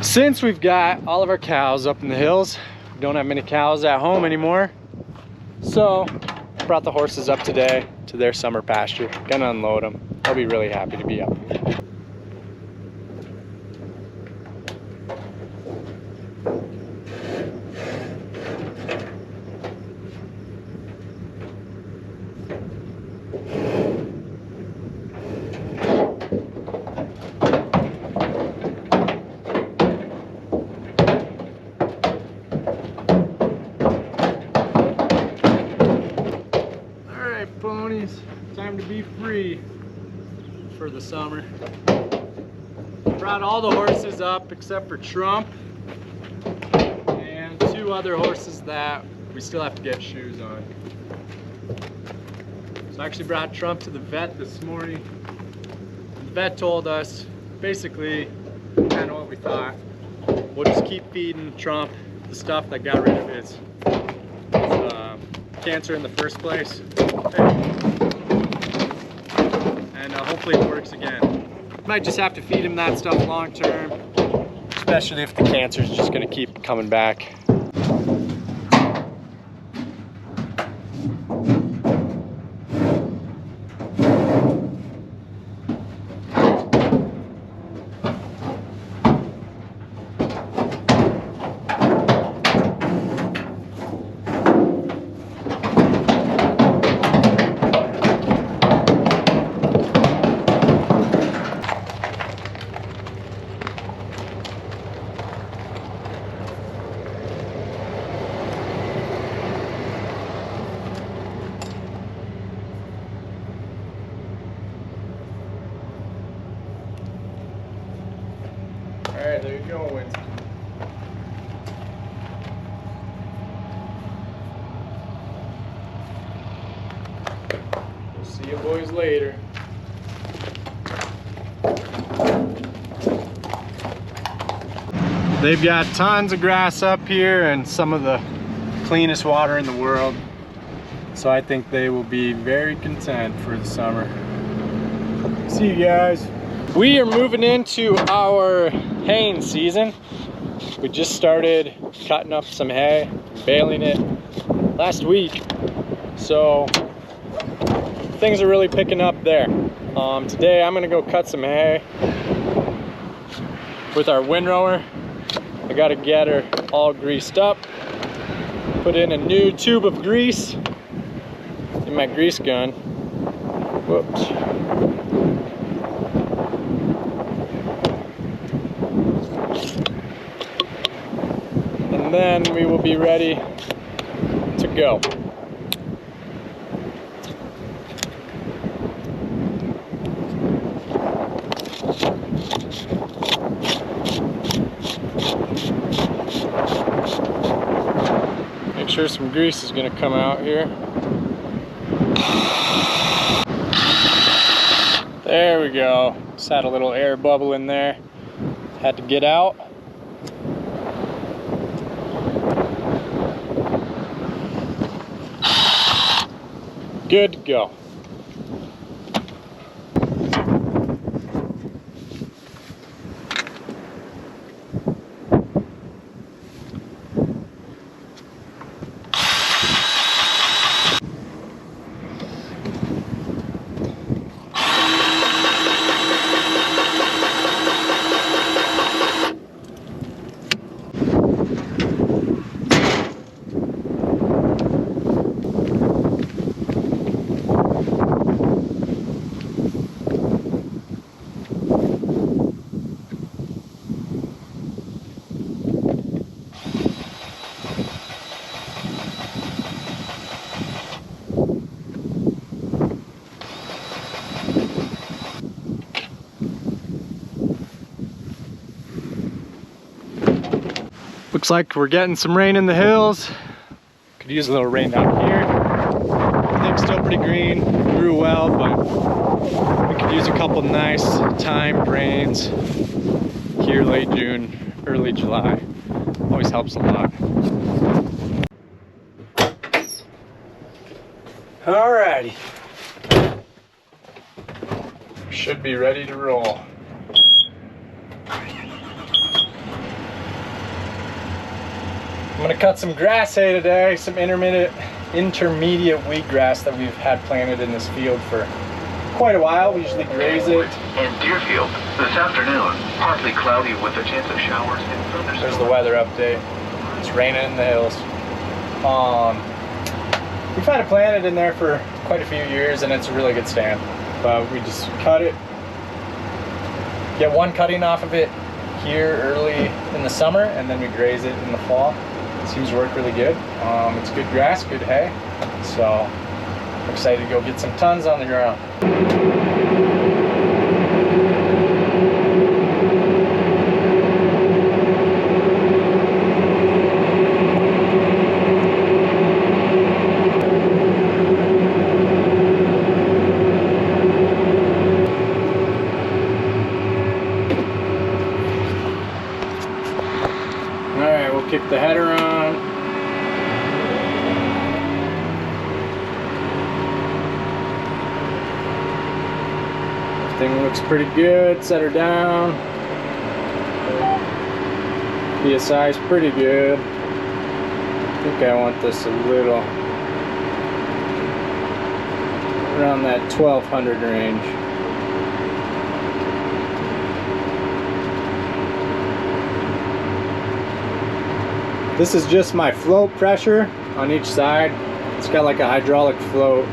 Since we've got all of our cows up in the hills, we don't have many cows at home anymore. So I brought the horses up today to their summer pasture. Gonna unload them. They'll be really happy to be up here. Ponies, time to be free for the summer. Brought all the horses up except for Trump and 2 other horses that we still have to get shoes on. So I actually brought Trump to the vet this morning. The vet told us basically kind of what we thought. We'll just keep feeding Trump the stuff that got rid of his cancer in the first place, and hopefully it works again. Might just have to feed him that stuff long term, especially if the cancer is just going to keep coming back. Alright, there you go, Winston. We'll see you boys later. They've got tons of grass up here and some of the cleanest water in the world. So I think they will be very content for the summer. See you guys. We are moving into our haying season. We just started cutting up some hay, baling it last week. So things are really picking up there. Today I'm gonna go cut some hay with our windrower. I gotta get her all greased up, put in a new tube of grease in my grease gun. Whoops. And then we will be ready to go. Make sure some grease is going to come out here. There we go. Just had a little air bubble in there. Had to get out. Good to go. Looks like we're getting some rain in the hills. Could use a little rain down here. Everything's still pretty green, grew well, but we could use a couple nice timed rains here late June, early July. Always helps a lot. Alrighty. Should be ready to roll. I'm gonna cut some grass hay today, some intermediate wheatgrass that we've had planted in this field for quite a while. We usually graze it. In Deerfield, this afternoon, partly cloudy with a chance of showers and thunderstorms. There's the weather update. It's raining in the hills. We've had it planted in there for quite a few years and it's a really good stand. But we just cut it, get one cutting off of it here early in the summer, and then we graze it in the fall. It seems to work really good. It's good grass, good hay. So I'm excited to go get some tons on the ground. Alright, we'll kick the header on. Everything looks pretty good. Set her down. PSI is pretty good. I think I want this a little around that 1200 range. This is just my float pressure on each side. It's got like a hydraulic float,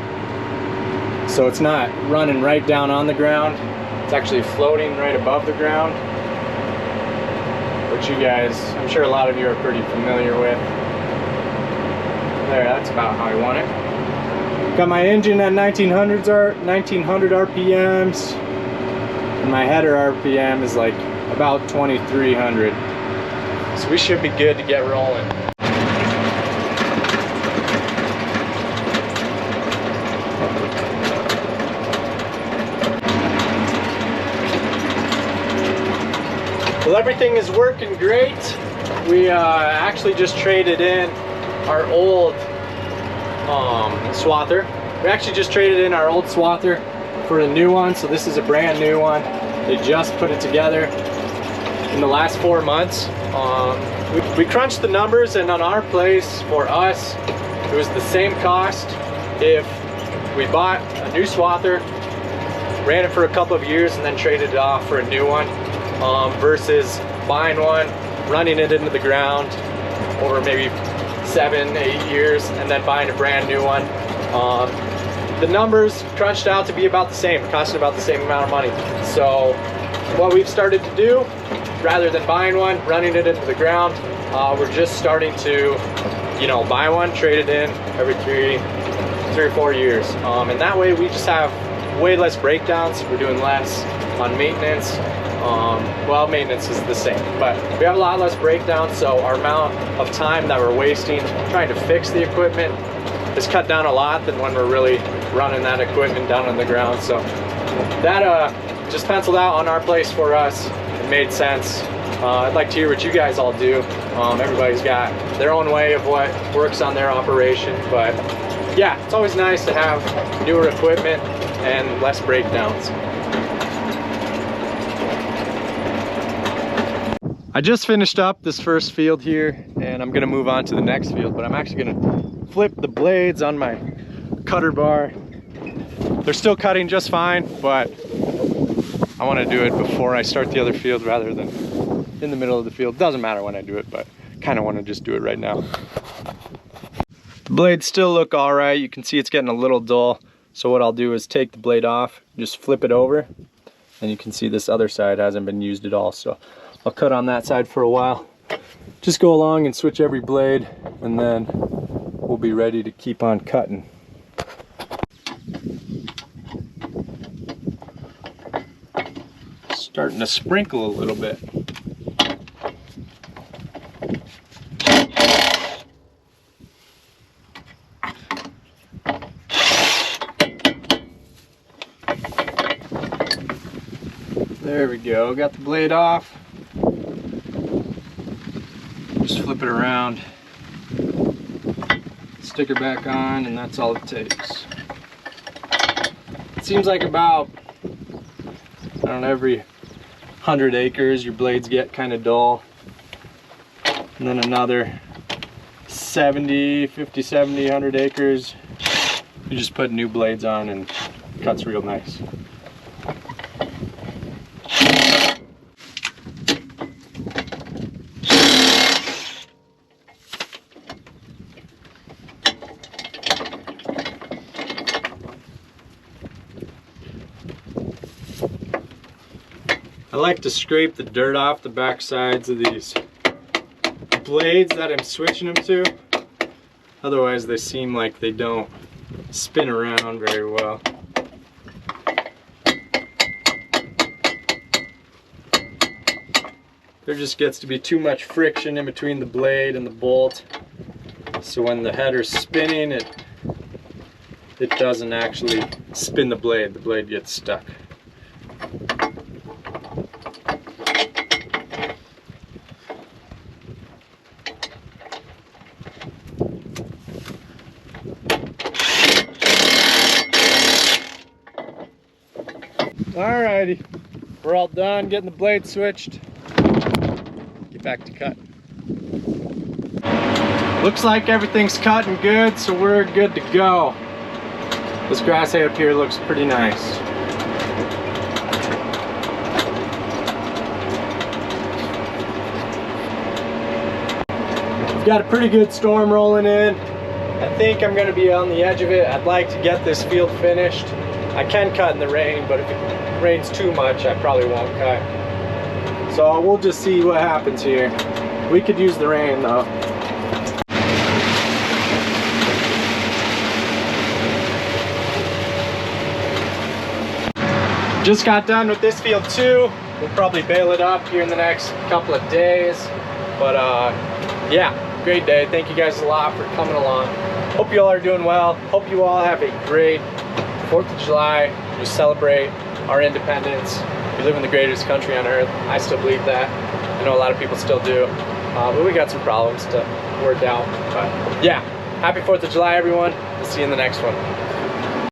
so it's not running right down on the ground. It's actually floating right above the ground, which you guys, I'm sure a lot of you are pretty familiar with. There, that's about how I want it. Got my engine at 1900 RPMs, and my header RPM is like about 2300. So we should be good to get rolling. Well, everything is working great. We actually just traded in our old swather. We actually just traded in our old swather for a new one. So this is a brand new one. They just put it together in the last 4 months. We crunched the numbers, and on our place, for us, it was the same cost if we bought a new swather, ran it for a couple of years, and then traded it off for a new one, versus buying one, running it into the ground over maybe 7-8 years, and then buying a brand new one. The numbers crunched out to be about the same, costing about the same amount of money. So what we've started to do, rather than buying one, running it into the ground, we're just starting to, buy one, trade it in every three or 4 years. And that way we just have way less breakdowns. We're doing less on maintenance. Well, maintenance is the same, but we have a lot less breakdowns, so our amount of time that we're wasting trying to fix the equipment is cut down a lot than when we're really running that equipment down on the ground. So that just penciled out on our place for us. It made sense. I'd like to hear what you guys all do. Everybody's got their own way of what works on their operation, but yeah, it's always nice to have newer equipment and less breakdowns. I just finished up this first field here, and I'm gonna move on to the next field, but I'm actually gonna flip the blades on my cutter bar. They're still cutting just fine, but I want to do it before I start the other field rather than in the middle of the field. Doesn't matter when I do it, but kind of want to just do it right now. The blades still look all right. You can see it's getting a little dull. So what I'll do is take the blade off, just flip it over, and you can see this other side hasn't been used at all. So I'll cut on that side for a while. Just go along and switch every blade, and then we'll be ready to keep on cutting. Starting to sprinkle a little bit. There we go, got the blade off. Just flip it around, stick her back on, and that's all it takes. It seems like about, I don't know, every 100 acres your blades get kind of dull, and then another 50, 70, 100 acres, you just put new blades on and it cuts real nice. I like to scrape the dirt off the back sides of these blades that I'm switching them to. Otherwise they seem like they don't spin around very well. There just gets to be too much friction in between the blade and the bolt. So when the header's spinning, it doesn't actually spin the blade gets stuck. Alrighty, we're all done getting the blade switched. Get back to cut. Looks like everything's cut and good, so we're good to go. This grass hay up here looks pretty nice. We've got a pretty good storm rolling in. I think I'm going to be on the edge of it. I'd like to get this field finished. I can cut in the rain, but if it rains too much, I probably won't cut. So we'll just see what happens here. We could use the rain though. Just got done with this field too. We'll probably bale it up here in the next couple of days. But yeah, great day. Thank you guys a lot for coming along. Hope you all are doing well. Hope you all have a great 4th of July. We celebrate our independence. We live in the greatest country on earth. I still believe that. I know a lot of people still do. But we got some problems to work out. But yeah, happy 4th of July, everyone. We'll see you in the next one.